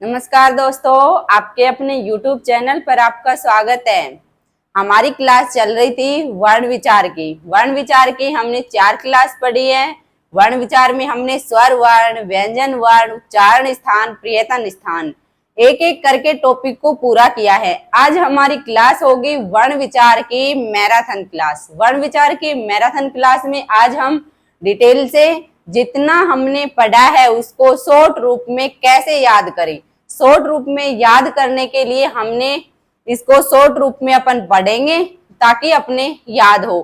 नमस्कार दोस्तों, आपके अपने YouTube चैनल पर आपका स्वागत है। हमारी क्लास चल रही थी वर्ण विचार की। वर्ण विचार की हमने 4 क्लास पढ़ी है। वर्ण विचार में हमने स्वर वर्ण, व्यंजन वर्ण, उच्चारण स्थान, प्रियतन स्थान एक एक करके टॉपिक को पूरा किया है। आज हमारी क्लास होगी वर्ण विचार की मैराथन क्लास। वर्ण विचार की मैराथन क्लास में आज हम डिटेल से जितना हमने पढ़ा है उसको शॉर्ट रूप में कैसे याद करें। शॉर्ट रूप में याद करने के लिए हमने इसको शॉर्ट रूप में अपन पढ़ेंगे ताकि अपने याद हो।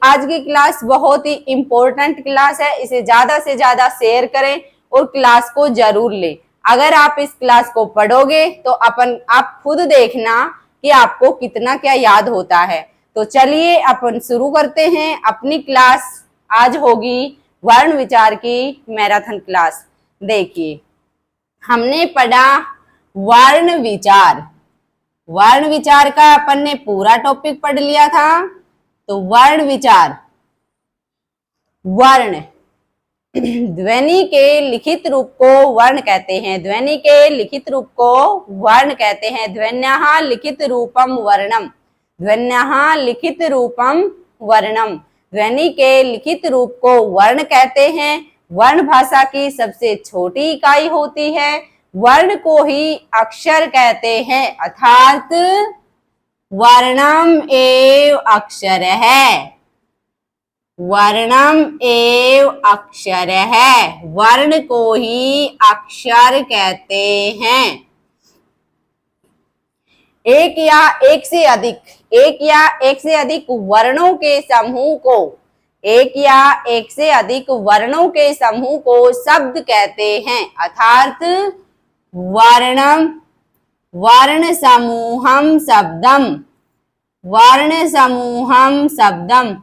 आज की क्लास बहुत ही इंपॉर्टेंट क्लास है, इसे ज्यादा से ज्यादा शेयर करें और क्लास को जरूर लें। अगर आप इस क्लास को पढ़ोगे तो आप खुद देखना कि आपको कितना क्या याद होता है। तो चलिए अपन शुरू करते हैं अपनी क्लास। आज होगी वर्ण विचार की मैराथन क्लास। देखिए, हमने पढ़ा वर्ण विचार। वर्ण विचार का अपन ने पूरा टॉपिक पढ़ लिया था। तो वर्ण विचार, वर्ण ध्वनि के लिखित रूप को वर्ण कहते हैं। ध्वनि के लिखित रूप को वर्ण कहते हैं। ध्वन्यः लिखित रूपम वर्णम। ध्वन्यः लिखित रूपम वर्णम। ध्वनि के लिखित रूप को वर्ण कहते हैं। वर्ण भाषा की सबसे छोटी इकाई होती है। वर्ण को ही अक्षर कहते हैं, अर्थात वर्णम एव अक्षर है। वर्णम एव अक्षर है। वर्ण को ही अक्षर कहते हैं। एक या एक से अधिक वर्णों के समूह को, एक या एक से अधिक वर्णों के समूह को शब्द कहते हैं, अर्थात वर्णम, वर्ण समूहम शब्दम। वर्ण समूहम शब्दम।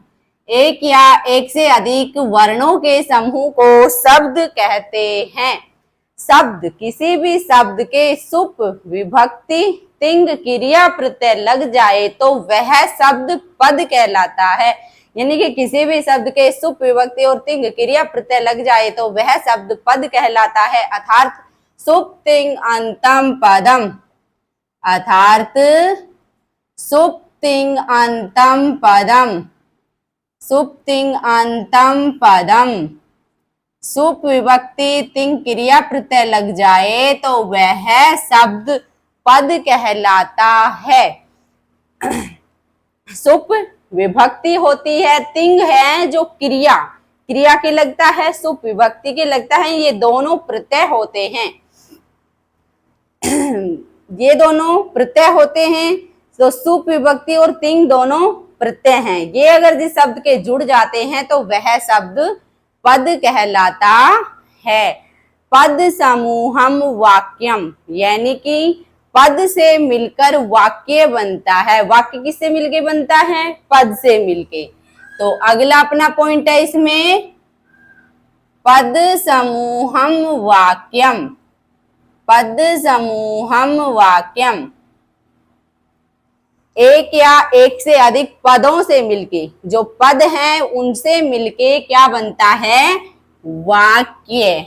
एक या एक से अधिक वर्णों के समूह को शब्द कहते हैं। शब्द, किसी भी शब्द के सुप, विभक्ति, तिंग, क्रिया प्रत्यय लग जाए तो वह शब्द पद कहलाता है। यानी कि किसी भी शब्द के सुप, विभक्ति और तिंग, क्रिया प्रत्यय लग जाए तो वह शब्द पद कहलाता है, अर्थात सुप तिंग अंतम पदम। अर्थात सुप तिंग अंतम पदम। सुप तिंग अंतम पदम। सुप, विभक्ति, तिंग, क्रिया प्रत्यय लग जाए तो वह शब्द पद कहलाता है। सुप विभक्ति होती है, तिंग है जो क्रिया के लगता है, सुप विभक्ति के लगता है। ये दोनों प्रत्यय होते हैं। ये दोनों प्रत्यय होते हैं। तो सुप, विभक्ति और तिंग दोनों प्रत्यय हैं। ये अगर जिस शब्द के जुड़ जाते हैं तो वह शब्द पद कहलाता है। पद समूहम वाक्यम, यानी कि पद से मिलकर वाक्य बनता है। वाक्य किससे मिलके बनता है? पद से मिलके। तो अगला अपना पॉइंट है इसमें, पद समूहम वाक्यम। पद समूहम वाक्यम। एक या एक से अधिक पदों से मिलके, जो पद हैं उनसे मिलके क्या बनता है? वाक्य।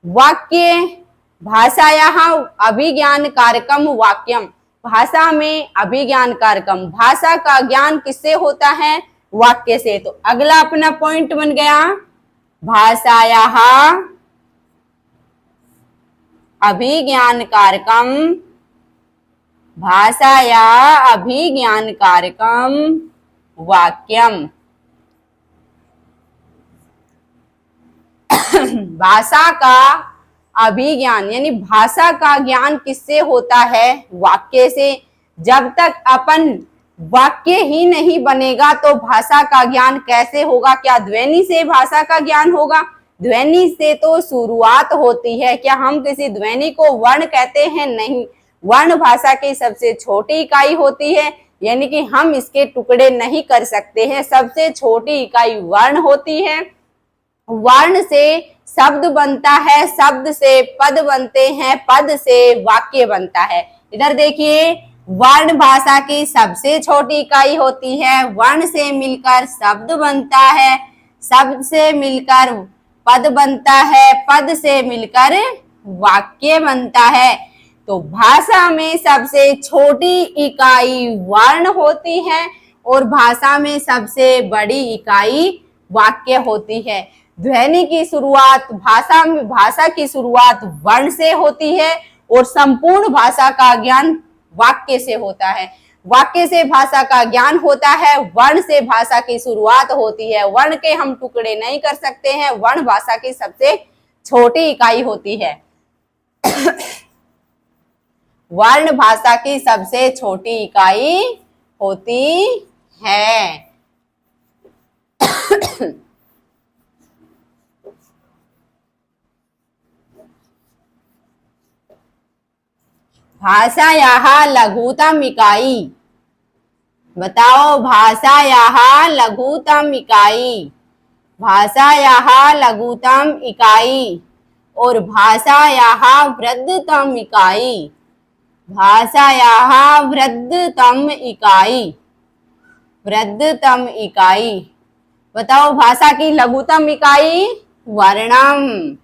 वाक्य भाषायाः अभिज्ञान कारकम वाक्यम। भाषा में अभिज्ञान कारकम, भाषा का ज्ञान किससे होता है? वाक्य से। तो अगला अपना पॉइंट बन गया, भाषायाः अभिज्ञान कारकम। भाषाया अभिज्ञान कारकम वाक्यम। भाषा का अभिज्ञान यानी भाषा का ज्ञान किससे होता है? वाक्य से। जब तक अपन वाक्य ही नहीं बनेगा तो भाषा का ज्ञान कैसे होगा? क्या ध्वनि से भाषा का ज्ञान होगा? ध्वनि से तो शुरुआत होती है। क्या हम किसी ध्वनि को वर्ण कहते हैं? नहीं। वर्ण भाषा की सबसे छोटी इकाई होती है, यानी कि हम इसके टुकड़े नहीं कर सकते हैं। सबसे छोटी इकाई वर्ण होती है। वर्ण से शब्द बनता है, शब्द से पद बनते हैं, पद से वाक्य बनता है। इधर देखिए, वर्ण भाषा की सबसे छोटी इकाई होती है। वर्ण से मिलकर शब्द बनता है, शब्द से मिलकर पद बनता है, पद से मिलकर वाक्य बनता है। तो भाषा में सबसे छोटी इकाई वर्ण होती है और भाषा में सबसे बड़ी इकाई वाक्य होती है। ध्वनि की शुरुआत भाषा की शुरुआत वर्ण से होती है और संपूर्ण भाषा का ज्ञान वाक्य से होता है। वाक्य से भाषा का ज्ञान होता है, वर्ण से भाषा की शुरुआत होती है। वर्ण के हम टुकड़े नहीं कर सकते हैं। वर्ण भाषा की सबसे छोटी इकाई होती है। वर्ण भाषा की सबसे छोटी इकाई होती है। भाषा यहाँ लघुतम इकाई, बताओ भाषा यहाँ लघुतम इकाई, भाषा यहाँ लघुतम इकाई और भाषा यहाँ वृद्धतम इकाई, भाषा यहाँ वृद्धतम इकाई, वृद्धतम इकाई। बताओ भाषा की लघुतम इकाई वर्णम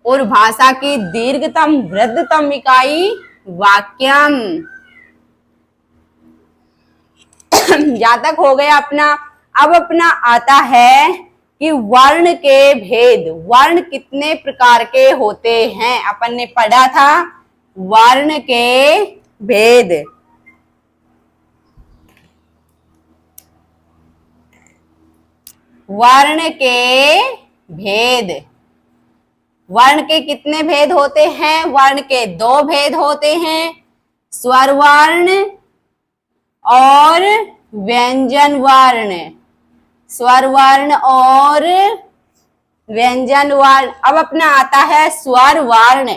और भाषा की दीर्घतम वृद्धतम इकाई वाक्यम। यहां तक हो गया अपना। अब अपना आता है कि वर्ण के भेद। वर्ण कितने प्रकार के होते हैं, अपन ने पढ़ा था वर्ण के भेद। वर्ण के भेद। वर्ण के कितने भेद होते हैं? वर्ण के दो भेद होते हैं, स्वर वर्ण और व्यंजन वर्ण। स्वर वर्ण और व्यंजन वर्ण। अब अपना आता है स्वर वर्ण।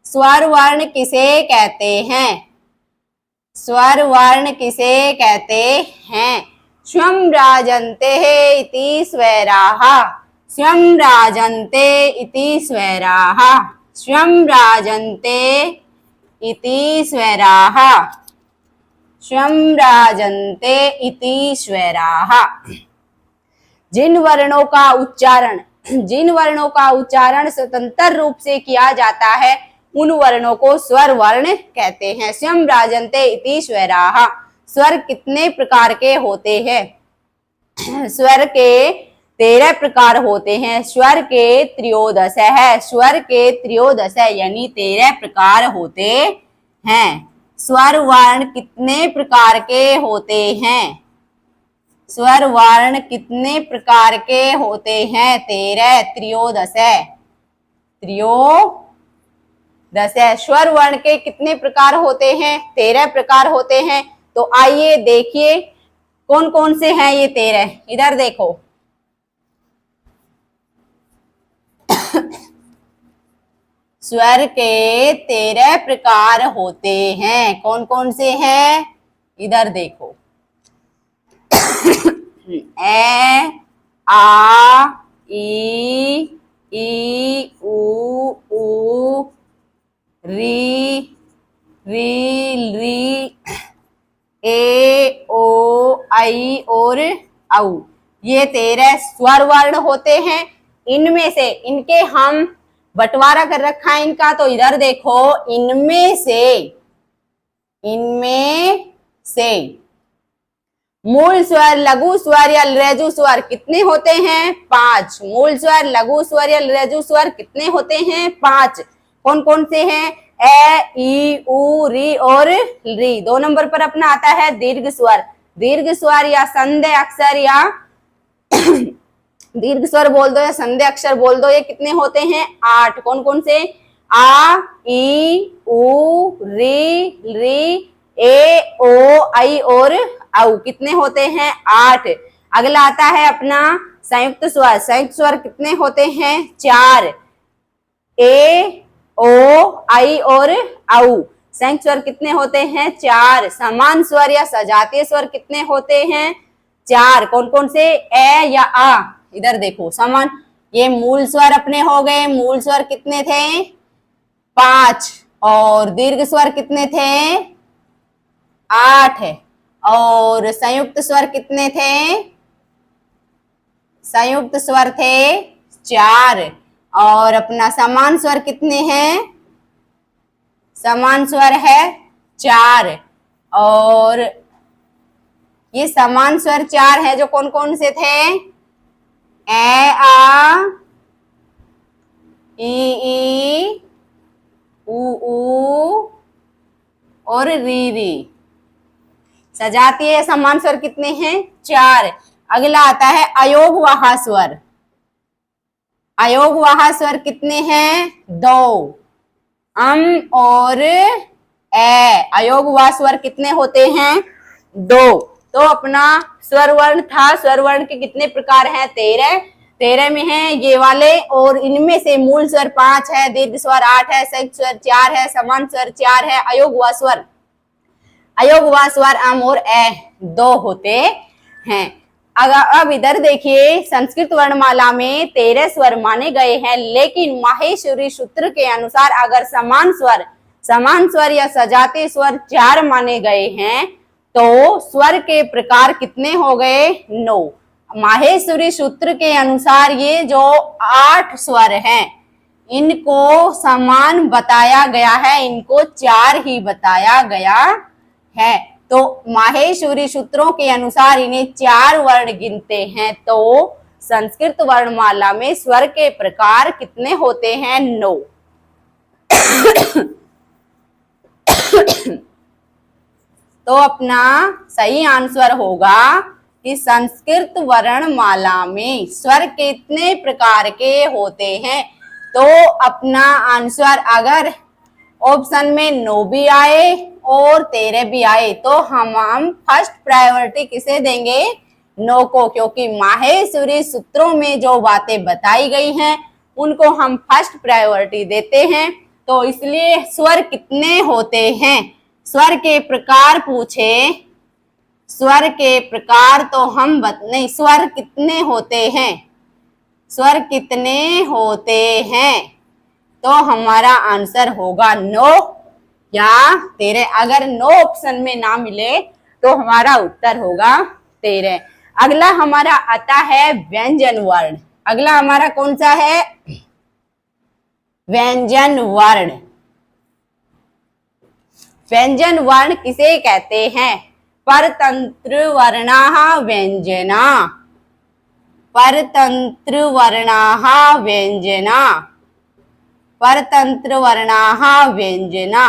स्वर वर्ण किसे कहते हैं? स्वर वर्ण किसे कहते हैं? स्वं राजन्ते इति स्वराः, स्वं राजन्ते इति स्वराः, स्वं राजन्ते इति स्वराः, स्वं राजन्ते इति स्वराः। जिन वर्णों का उच्चारण स्वतंत्र रूप से किया जाता है उन वर्णों को स्वर वर्ण कहते हैं। स्वं राजन्ते इति स्वराः। स्वर कितने प्रकार के होते हैं? स्वर के 13 प्रकार होते हैं। स्वर के त्रयोदश है, स्वर के त्रयोदश यानी 13 प्रकार होते हैं। स्वर वर्ण कितने प्रकार के होते हैं? स्वर वर्ण कितने प्रकार के होते हैं? 13, त्रयोदश है, त्रयोदश है। स्वर वर्ण के कितने प्रकार होते हैं? 13 प्रकार होते हैं। तो आइए देखिए कौन कौन से हैं ये 13। इधर देखो, स्वर के 13 प्रकार होते हैं। कौन कौन से हैं? इधर देखो, ए, आ, ई, उ, री, री, ए, ओ, आई और औ। ये 13 स्वर वर्ण होते हैं। इनमें से, इनके हम बंटवारा कर रखा है इनका, तो इधर देखो, इनमें से मूल स्वर, लघु स्वर या लृजु स्वर कितने होते हैं? 5। मूल स्वर, लघु स्वर या लृजु स्वर कितने होते हैं? 5। कौन कौन से हैं? ए, ई, उ, री और री। 2 नंबर पर अपना आता है दीर्घ स्वर। दीर्घ स्वर या संधि अक्षर या दीर्घ स्वर बोल दो या संधि अक्षर बोल दो, ये कितने होते हैं? 8। कौन कौन से? आ, ई, उ, री, ए, ओ, आई और औ। कितने होते हैं? 8। अगला आता है अपना संयुक्त स्वर। संयुक्त स्वर कितने होते हैं? 4। ए, ओ, आई और औ। संयुक्त स्वर कितने होते हैं? 4। समान स्वर या सजातीय स्वर कितने होते हैं? 4। कौन कौन से? ए या आ। इधर देखो, समान, ये मूल स्वर अपने हो गए। मूल स्वर कितने थे? 5। और दीर्घ स्वर कितने थे? 8। और संयुक्त स्वर कितने थे? संयुक्त स्वर थे 4। और अपना समान स्वर कितने हैं? समान स्वर है 4, और ये समान स्वर 4 है जो कौन कौन से थे? ए आ, ई ऊ और री। सजातीय समान स्वर कितने हैं? 4। अगला आता है अयोगवाह स्वर। अयोगवाह स्वर कितने हैं? 2। और ए। अयोगवाह स्वर कितने होते हैं? 2। तो अपना स्वर वर्ण था, स्वर वर्ण के कितने प्रकार हैं? 13 में है ये वाले, और इनमें से मूल स्वर 5 है, दीर्घ स्वर 8 है, संयुक्त स्वर 4 है, समान स्वर 4 है, अयोगवाह स्वर अम और ए 2 होते हैं। अब इधर देखिए, संस्कृत वर्णमाला में 13 स्वर माने गए हैं, लेकिन माहेश्वरी सूत्र के अनुसार अगर समान स्वर या सजातीय स्वर 4 माने गए हैं तो स्वर के प्रकार कितने हो गए? 9। माहेश्वरी सूत्र के अनुसार ये जो 8 स्वर हैं इनको समान बताया गया है, इनको 4 ही बताया गया है। तो माहेश्वरी सूत्रों के अनुसार इन्हें 4 वर्ण गिनते हैं। तो संस्कृत वर्णमाला में स्वर के प्रकार कितने होते हैं? 9। तो अपना सही आंसर होगा कि संस्कृत वर्णमाला में स्वर कितने प्रकार के होते हैं। तो अपना आंसर अगर ऑप्शन में 9 भी आए और 13 भी आए तो हम फर्स्ट प्रायोरिटी किसे देंगे? 9 को, क्योंकि माहेश्वरी सूत्रों में जो बातें बताई गई हैं उनको हम फर्स्ट प्रायोरिटी देते हैं। तो इसलिए स्वर कितने होते हैं? स्वर के प्रकार पूछे, स्वर के प्रकार तो हम नहीं, स्वर कितने होते हैं? स्वर कितने होते हैं? तो हमारा आंसर होगा 9 या 13। अगर 9 ऑप्शन में ना मिले तो हमारा उत्तर होगा 13। अगला हमारा आता है व्यंजन वर्ण। अगला हमारा कौन सा है? व्यंजन वर्ण। व्यंजन वर्ण किसे कहते हैं? परतंत्र वर्णाः व्यंजना। परतंत्र वर्णाः व्यंजना। परतंत्र वर्णाः व्यंजना।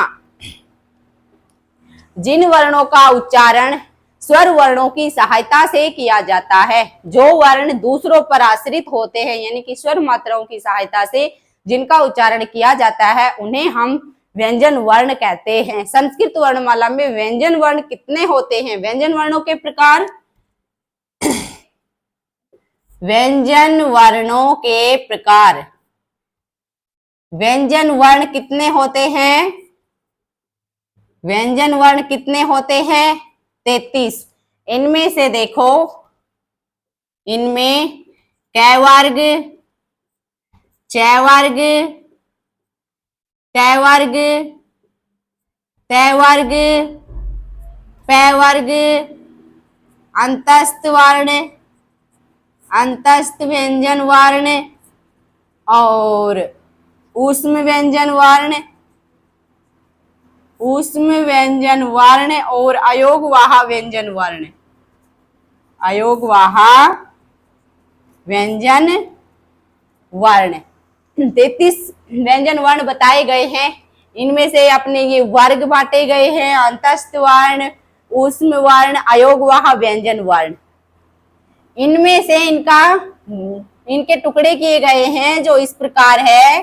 जिन वर्णों का उच्चारण स्वर वर्णों की सहायता से किया जाता है, जो वर्ण दूसरों पर आश्रित होते हैं यानी कि स्वर मात्राओं की सहायता से जिनका उच्चारण किया जाता है उन्हें हम व्यंजन वर्ण कहते हैं। संस्कृत वर्णमाला में व्यंजन वर्ण कितने होते हैं? व्यंजन वर्णों के प्रकार, व्यंजन वर्णों के प्रकार, व्यंजन वर्ण कितने होते हैं? व्यंजन वर्ण कितने होते हैं? 33। इनमें से देखो, इनमें क वर्ग, च वर्ग, ट वर्ग, त वर्ग, प वर्ग, अंतस्थ वर्ण, अंतस्थ व्यंजन वर्ण और ऊष्म व्यंजन वर्ण, ऊष्म व्यंजन वर्ण और अयोगवाह व्यंजन वर्ण, अयोगवाह व्यंजन वर्ण। 33 व्यंजन वर्ण बताए गए हैं। इनमें से अपने ये वर्ग बांटे गए हैं, अंतस्थ वर्ण, ऊष्म वर्ण, अयोगवाह व्यंजन वर्ण। इनमें से इनके टुकड़े किए गए हैं जो इस प्रकार है।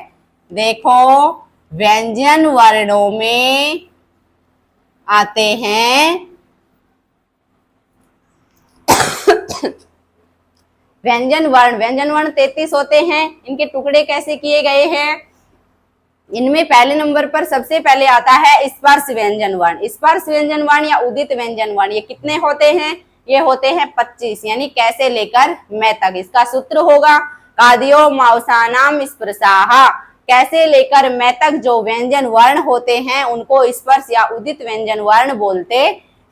देखो, व्यंजन वर्णों में आते हैं व्यंजन वर्ण 33 होते हैं। इनके टुकड़े कैसे किए गए हैं? इनमें पहले नंबर पर सबसे पहले आता है स्पर्श व्यंजन वर्ण। स्पर्श व्यंजन वर्ण या उदित व्यंजन वर्ण, ये कितने होते हैं? ये होते हैं 25, यानी कैसे लेकर मैं तक। इसका सूत्र होगा कादियो मावसानाम स्पर्शाः। कैसे लेकर मैं तक जो व्यंजन वर्ण होते हैं उनको स्पर्श या उदित व्यंजन वर्ण बोलते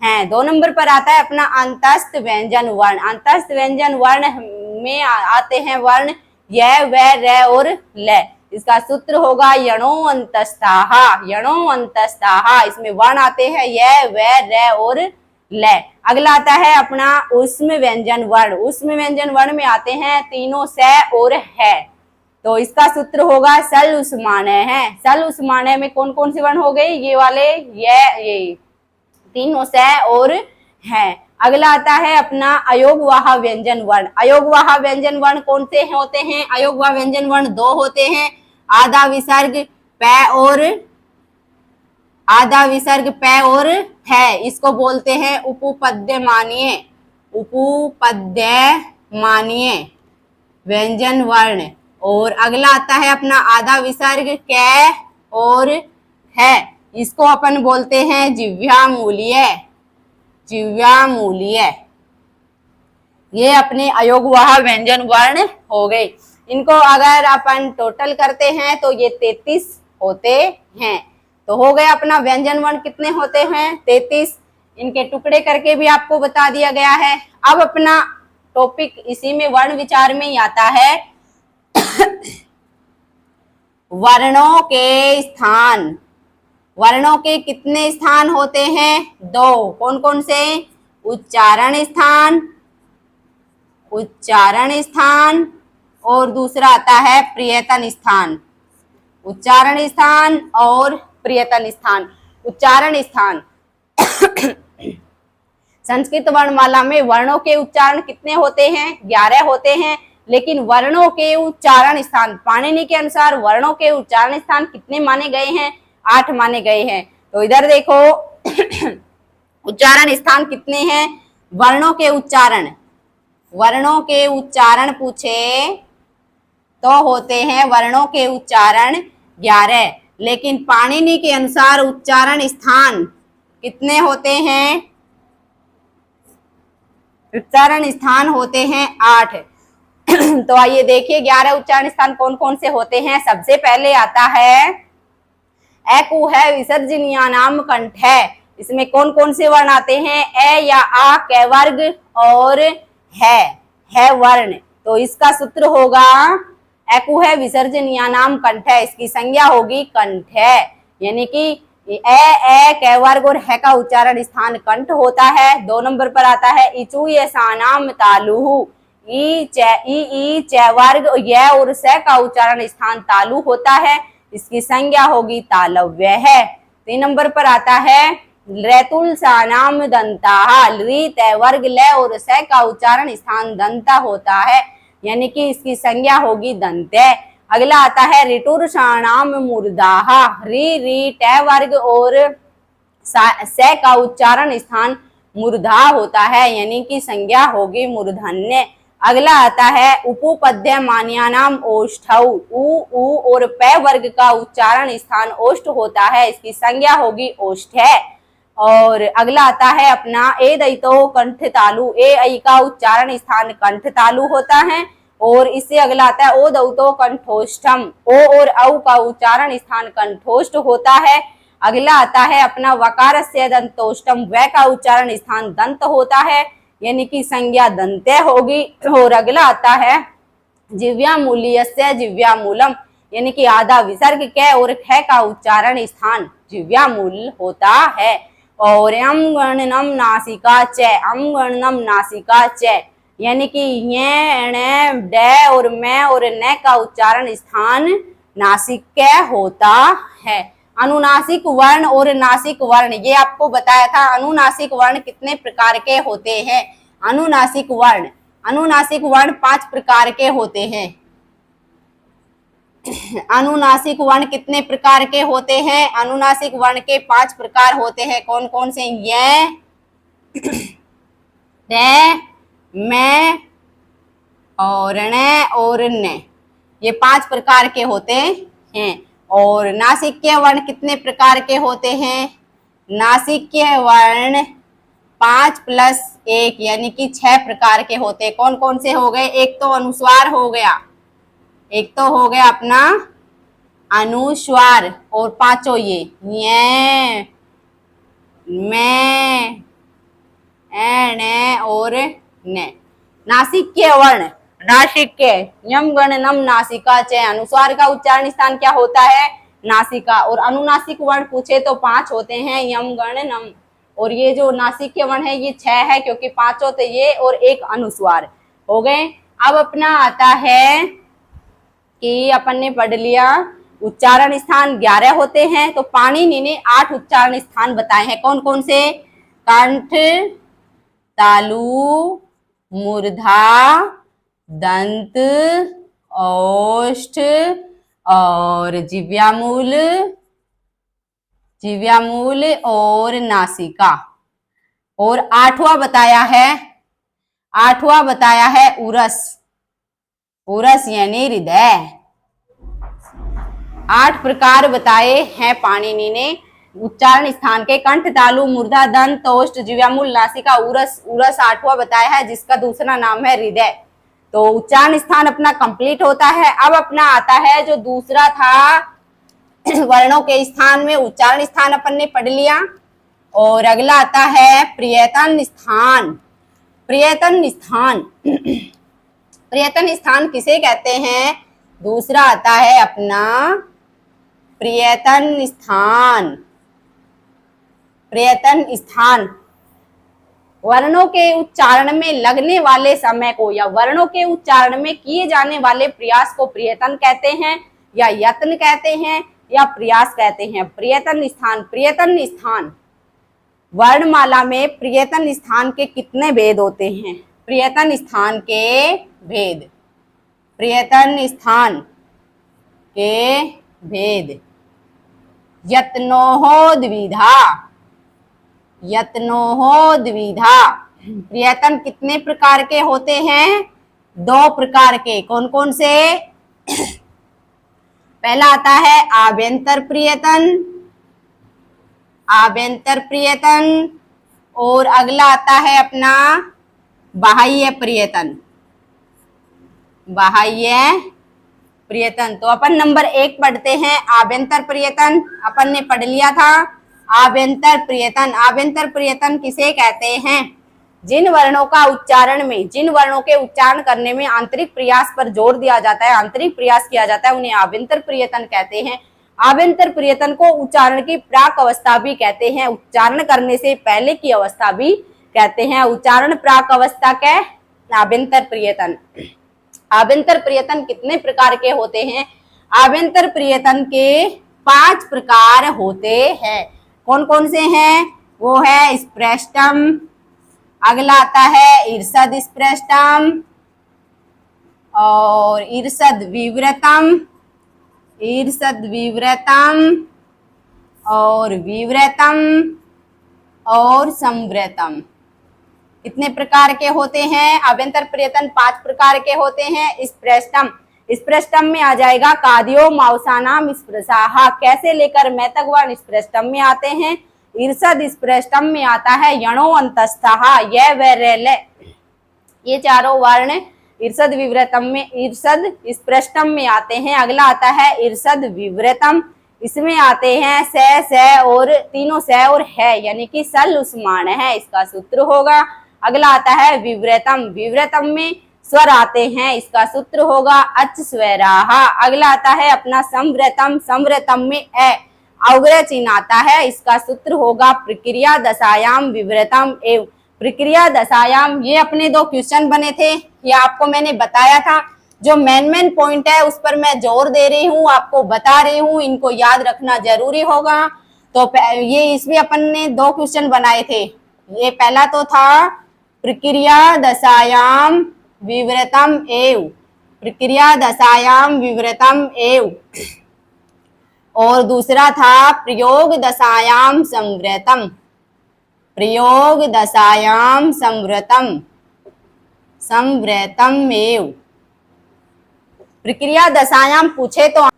हैं। 2 नंबर पर आता है अपना अंतस्थ व्यंजन वर्ण। अंतस्थ व्यंजन वर्ण में आते हैं वर्ण य, व, र और ल। इसका सूत्र होगा यणो अंतस्ताहा, यणो अंतस्ताहा। इसमें वर्ण आते हैं य, व, र और ल। अगला आता है अपना उष्म व्यंजन वर्ण। उष्म व्यंजन वर्ण में आते हैं तीनों स और है। तो इसका सूत्र होगा सल उस्मानय है। सल उस्मानय में कौन कौन से वर्ण हो गए, ये वाले, ये तीनों स और है। अगला आता है अपना अयोगवाह व्यंजन वर्ण। अयोगवाह व्यंजन वर्ण कौन से होते हैं, अयोगवाह व्यंजन वर्ण दो होते हैं, आधा विसर्ग पै और आधा विसर्ग पै और है। इसको बोलते हैं उपपद्यमानीय, उपपद्यमानीय व्यंजन वर्ण। और अगला आता है अपना आधा विसर्ग कै और है, इसको अपन बोलते हैं जिह्वामूलीय, जिह्वामूलीय। ये अपने अयोगवाह व्यंजन वर्ण हो गए। इनको अगर अपन टोटल करते हैं तो ये 33 होते हैं। तो हो गया अपना व्यंजन वर्ण कितने होते हैं, 33। इनके टुकड़े करके भी आपको बता दिया गया है। अब अपना टॉपिक इसी में वर्ण विचार में ही आता है वर्णों के स्थान। वर्णों के कितने स्थान होते हैं, दो। कौन कौन से, उच्चारण स्थान, उच्चारण स्थान और दूसरा आता है प्रियतन स्थान। उच्चारण स्थान और प्रियतन स्थान। उच्चारण स्थान संस्कृत वर्णमाला में वर्णों के उच्चारण कितने होते हैं, 11 होते हैं। लेकिन वर्णों के उच्चारण स्थान पाणिनि के अनुसार वर्णों के उच्चारण स्थान कितने माने गए हैं, 8 माने गए हैं। तो इधर देखो उच्चारण स्थान कितने हैं, वर्णों के उच्चारण, वर्णों के उच्चारण पूछे तो होते हैं वर्णों के उच्चारण 11। लेकिन पाणिनि के अनुसार उच्चारण स्थान कितने होते हैं, उच्चारण स्थान होते हैं 8। तो आइए देखिए 11 उच्चारण स्थान कौन कौन से होते हैं। सबसे पहले आता है एकु है विसर्जनीय नाम कंठ है। इसमें कौन कौन से वर्ण आते हैं, ए या आ, कै वर्ग और है वर्ण। तो इसका सूत्र होगा एकु है विसर्जनीय नाम कंठ है, इसकी संज्ञा होगी कंठ है। यानी कि ए कै वर्ग और है का उच्चारण स्थान कंठ होता है। 2 नंबर पर आता है इचु ये सानाम तालु, ई च वर्ग य और स का उच्चारण स्थान तालु होता है, इसकी संज्ञा होगी तालव्य है। 3 नंबर पर आता है रेतुल सानाम दंता, ली तय वर्ग ल और स का उच्चारण स्थान दंता होता है, यानी कि इसकी संज्ञा होगी दंत। अगला आता है ऋटुर सानाम मूर्धाहा, री ट वर्ग और स का उच्चारण स्थान मूर्धा होता है, यानी कि संज्ञा होगी मूर्धन्य। अगला आता है उपपद्यमान्यानाम ओष्ठौ, उ और पै वर्ग का उच्चारण स्थान ओष्ठ होता है, इसकी संज्ञा होगी ओष्ठ है। और अगला आता है अपना ए दैतो कंठ तालु, ए ऐ का उच्चारण स्थान कंठ तालु होता है। और इससे अगला आता है ओ दौतो कंठोष्ठम, ओ और औ का उच्चारण स्थान कंठोष्ठ होता है। अगला आता है अपना वकारस्य दंतोष्टम, व का उच्चारण स्थान दंत होता है, यानी कि संज्ञा दंत्य होगी। और अगला आता है जिव्यामूल्यस्य जिव्यामूलम, यानी कि आधा विसर्ग कै और ख का उच्चारण स्थान जिव्यामूल होता है। और अम गणनम नासिका च, अम गणनम नासिका च, यानी कि ये ड और मैं और न का उच्चारण स्थान नासिक होता है। अनुनासिक वर्ण और नासिक वर्ण, ये आपको बताया था अनुनासिक वर्ण कितने प्रकार के होते हैं। अनुनासिक वर्ण 5 प्रकार के होते हैं। अनुनासिक वर्ण कितने प्रकार के होते हैं, अनुनासिक वर्ण के 5 प्रकार होते हैं। कौन कौन से, ये ड, मैं और न और न, ये 5 प्रकार के होते हैं। और नासिक्य वर्ण कितने प्रकार के होते हैं, नासिक्य वर्ण 5 + 1 यानी कि 6 प्रकार के होते हैं। कौन कौन से हो गए, एक तो अनुस्वार हो गया, एक तो हो गया अपना अनुस्वार, और 5 ये मैं, न और न। नासिक्य वर्ण, नासिक के यम गण नम नासिका च, अनुस्वार का उच्चारण स्थान क्या होता है? नासिका। और अनुनासिक वर्ण पूछे तो 5 होते हैं, यम गण नम। और ये जो नासिक के वर्ण है ये 6 है, क्योंकि 5 होते ये और एक अनुस्वार हो गए। अब अपना आता है कि अपन ने पढ़ लिया उच्चारण स्थान 11 होते हैं, तो पाणिनि ने 8 उच्चारण स्थान बताए हैं। कौन कौन से? कंठ, तालु, मूर्धा, दंत, ओष्ठ और जिव्यामूल, और नासिका। और 8वां बताया है उरस, यानी हृदय। 8 प्रकार बताए हैं पाणिनि ने उच्चारण स्थान के। कंठ, तालु, मूर्धा, दंत, ओष्ठ, जिव्यामूल, नासिका, उरस। 8वां बताया है, जिसका दूसरा नाम है हृदय। तो उच्चारण स्थान अपना कंप्लीट होता है। अब अपना आता है जो दूसरा था वर्णों के स्थान में उच्चारण स्थान अपन ने पढ़ लिया। और अगला आता है प्रियतन स्थान। प्रियतन स्थान किसे कहते हैं? दूसरा आता है अपना प्रियतन स्थान। वर्णों के उच्चारण में लगने वाले समय को या वर्णों के उच्चारण में किए जाने वाले प्रयास को प्रियतन कहते हैं, या यत्न कहते हैं, या प्रयास कहते हैं। प्रियतन स्थान वर्णमाला में प्रियतन स्थान के कितने भेद होते हैं? प्रियतन स्थान के भेद यत्नोः द्विधा। प्रियतन कितने प्रकार के होते हैं? 2 प्रकार के। कौन कौन से? पहला आता है आभ्यंतर प्रियतन, और अगला आता है अपना बाह्य प्रियतन। तो अपन नंबर 1 पढ़ते हैं आभ्यंतर प्रियतन। अपन ने पढ़ लिया था आभ्यंतर प्रियतन किसे कहते हैं? जिन वर्णों के उच्चारण करने में आंतरिक प्रयास पर जोर दिया जाता है, आंतरिक प्रयास किया जाता है, उन्हें आभ्यंतर प्रियतन कहते हैं। आभ्यंतर प्रियतन को उच्चारण की प्राक अवस्था भी कहते हैं, उच्चारण करने से पहले की अवस्था भी कहते हैं। उच्चारण प्राक अवस्था क्या? आभ्यंतर प्रियतन। आभ्यंतर प्रियतन कितने प्रकार के होते हैं? आभ्यंतर प्रियतन के 5 प्रकार होते हैं। कौन कौन से हैं? वो है स्पृष्टम, अगला आता है ईर्षद स्पृष्टम, और ईर्षद विव्रतम, और विव्रतम और संव्रतम। कितने प्रकार के होते हैं? आभ्यंतर प्रियतन 5 प्रकार के होते हैं। स्पृष्टम में आ जाएगा कादियो मावसानाम स्पृशाहा, कैसे लेकर मैं तक वर्ण स्पृष्टम में आते हैं। ईर्षद स्पृष्टम में आता है यणो अंतस्थः, यह व रेल, ये चारों वर्ण ईर्षद स्पृष्टम में आते हैं। अगला आता है ईर्षद विव्रतम, इसमें आते हैं स और तीनों स और है, यानी कि सल उस्मान है, इसका सूत्र होगा। अगला आता है विव्रतम में स्वर आते हैं, इसका सूत्र होगा अच स्वराहा। अगला आता है अपना संव्रतम में अवग्रह चिन्ह आता है, इसका सूत्र होगा प्रक्रिया दशायाम विव्रतम एवं। प्रक्रिया दशायाम, ये अपने 2 क्वेश्चन बने थे, ये आपको मैंने बताया था। जो मेन पॉइंट है उस पर मैं जोर दे रही हूँ, आपको बता रही हूँ, इनको याद रखना जरूरी होगा। तो ये इसमें अपन ने 2 क्वेश्चन बनाए थे। ये पहला तो था प्रक्रिया दशायाम विव्रतम एव, और दूसरा था प्रयोग दशायाम संव्रतम एव। प्रक्रिया दशायाम पूछे तो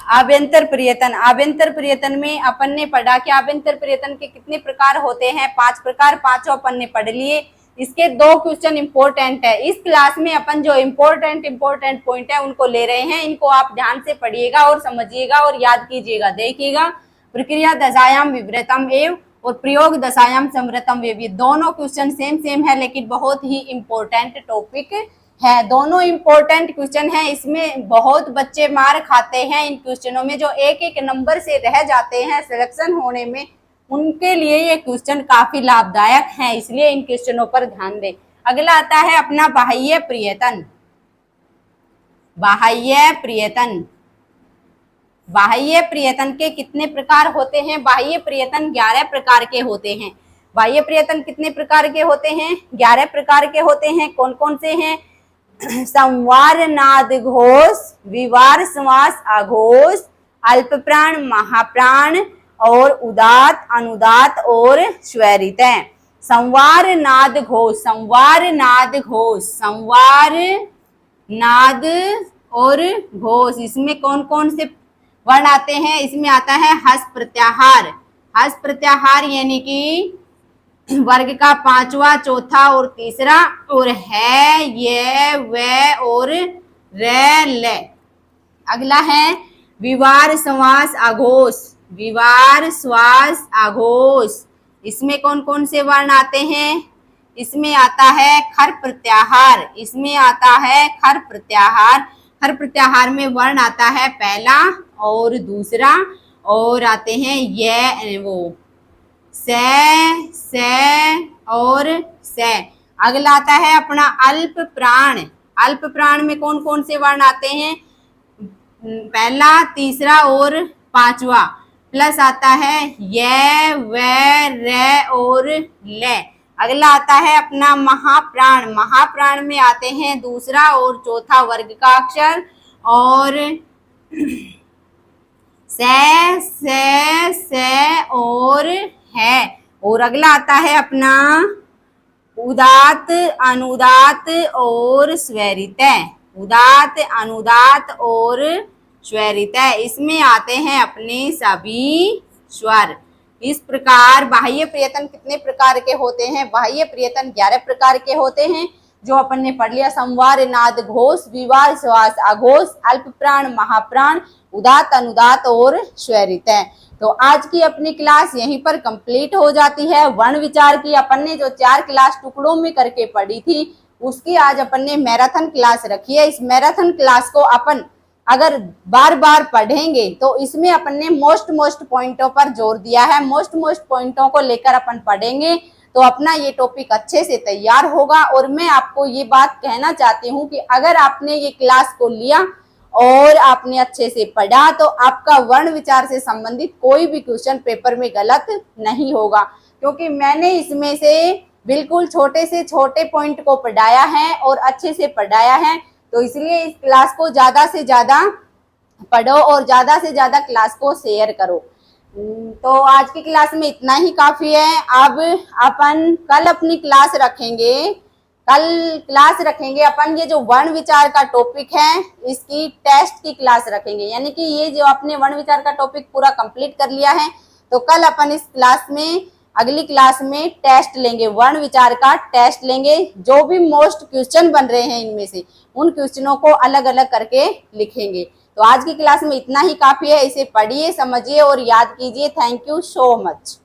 आभ्यंतर प्रियतन में अपन ने पढ़ा कि आभ्यंतर प्रियतन के कितने प्रकार होते हैं? 5 प्रकार, 5 अपन ने पढ़ लिए। इसके 2 क्वेश्चन इंपॉर्टेंट है। इस क्लास में अपन जो इंपॉर्टेंट पॉइंट है उनको ले रहे हैं, इनको आप ध्यान से पढ़िएगा और समझिएगा और याद कीजिएगा। देखिएगा, प्रक्रिया दशायाम विव्रतम एव और प्रयोग दशायाम समृतम वे भी, दोनों क्वेश्चन सेम है लेकिन बहुत ही इंपॉर्टेंट टॉपिक है। दोनों इंपॉर्टेंट क्वेश्चन है, इसमें बहुत बच्चे मार खाते हैं इन क्वेश्चनों में, जो एक एक नंबर से रह जाते हैं सिलेक्शन होने में, उनके लिए ये क्वेश्चन काफी लाभदायक है, इसलिए इन क्वेश्चनों पर ध्यान दें। अगला आता है अपना बाह्य प्रियतन। बाह्य प्रियतन, बाह्य प्रियतन के कितने प्रकार होते हैं? बाह्य प्रियतन 11 प्रकार के होते हैं। बाह्य प्रियतन कितने प्रकार के होते हैं? 11 प्रकार के होते हैं। कौन कौन से हैं? संवार नाद घोष, विवार श्वास अघोष, अल्प प्राण, महाप्राण और उदात, अनुदात और स्वरित। संवार नाद घोष, संवार नाद घोष, संवार नाद और घोष, इसमें कौन कौन से वर्ण आते हैं? इसमें आता है हस प्रत्याहार। हस प्रत्याहार यानी कि वर्ग का 5वां, चौथा और तीसरा, और है, ये, वे और रे, ले। अगला है विवार श्वास अघोष। विवार श्वास अघोष, इसमें कौन कौन से वर्ण आते हैं? इसमें आता है खर प्रत्याहार। इसमें आता है खर प्रत्याहार। खर प्रत्याहार में वर्ण आता है पहला और दूसरा, और आते हैं ये, वो, से और से। अगला आता है अपना अल्प प्राण। अल्प प्राण में कौन कौन से वर्ण आते हैं? पहला, तीसरा और 5वां, प्लस आता है ये, वे, रे और ले। अगला आता है अपना महाप्राण। महाप्राण में आते हैं दूसरा और चौथा वर्ग का अक्षर, और से और है। और अगला आता है अपना उदात, अनुदात और स्वरित। उदात, अनुदात और स्वरित, इसमें आते हैं अपने सभी स्वर। इस प्रकार बाह्य प्रियतन कितने प्रकार के होते हैं? बाह्य प्रियतन 11 प्रकार के होते हैं, जो अपन ने पढ़ लिया। संवार नाद घोष, विवार श्वास अघोष, अल्प प्राण, महाप्राण, उदात, अनुदात और स्वरित। तो आज की अपनी क्लास यहीं पर कंप्लीट हो जाती है। वर्ण विचार की अपन ने जो 4 क्लास टुकड़ों में करके पढ़ी थी, उसकी आज अपन ने मैराथन क्लास रखी है। इस मैराथन क्लास को अपन अगर बार बार पढ़ेंगे तो इसमें अपन ने मोस्ट पॉइंटों पर जोर दिया है। मोस्ट पॉइंटों को लेकर अपन पढ़ेंगे तो अपना ये टॉपिक अच्छे से तैयार होगा। और मैं आपको ये बात कहना चाहती हूँ कि अगर आपने ये क्लास को लिया और आपने अच्छे से पढ़ा तो आपका वर्ण विचार से संबंधित कोई भी क्वेश्चन पेपर में गलत नहीं होगा, क्योंकि मैंने इसमें से बिल्कुल छोटे से छोटे पॉइंट को पढ़ाया है और अच्छे से पढ़ाया है। तो इसलिए इस क्लास को ज्यादा से ज्यादा पढ़ो और ज्यादा से ज्यादा क्लास को शेयर करो। तो आज की क्लास में इतना ही काफी है। अब अपन कल अपनी क्लास रखेंगे। कल क्लास रखेंगे अपन, ये जो वर्ण विचार का टॉपिक है इसकी टेस्ट की क्लास रखेंगे, यानी कि ये जो आपने वर्ण विचार का टॉपिक पूरा कंप्लीट कर लिया है तो कल अपन इस क्लास में, अगली क्लास में टेस्ट लेंगे, वर्ण विचार का टेस्ट लेंगे। जो भी मोस्ट क्वेश्चन बन रहे हैं इनमें से उन क्वेश्चनों को अलग अलग करके लिखेंगे। तो आज की क्लास में इतना ही काफी है। इसे पढ़िए, समझिए और याद कीजिए। Thank you so much.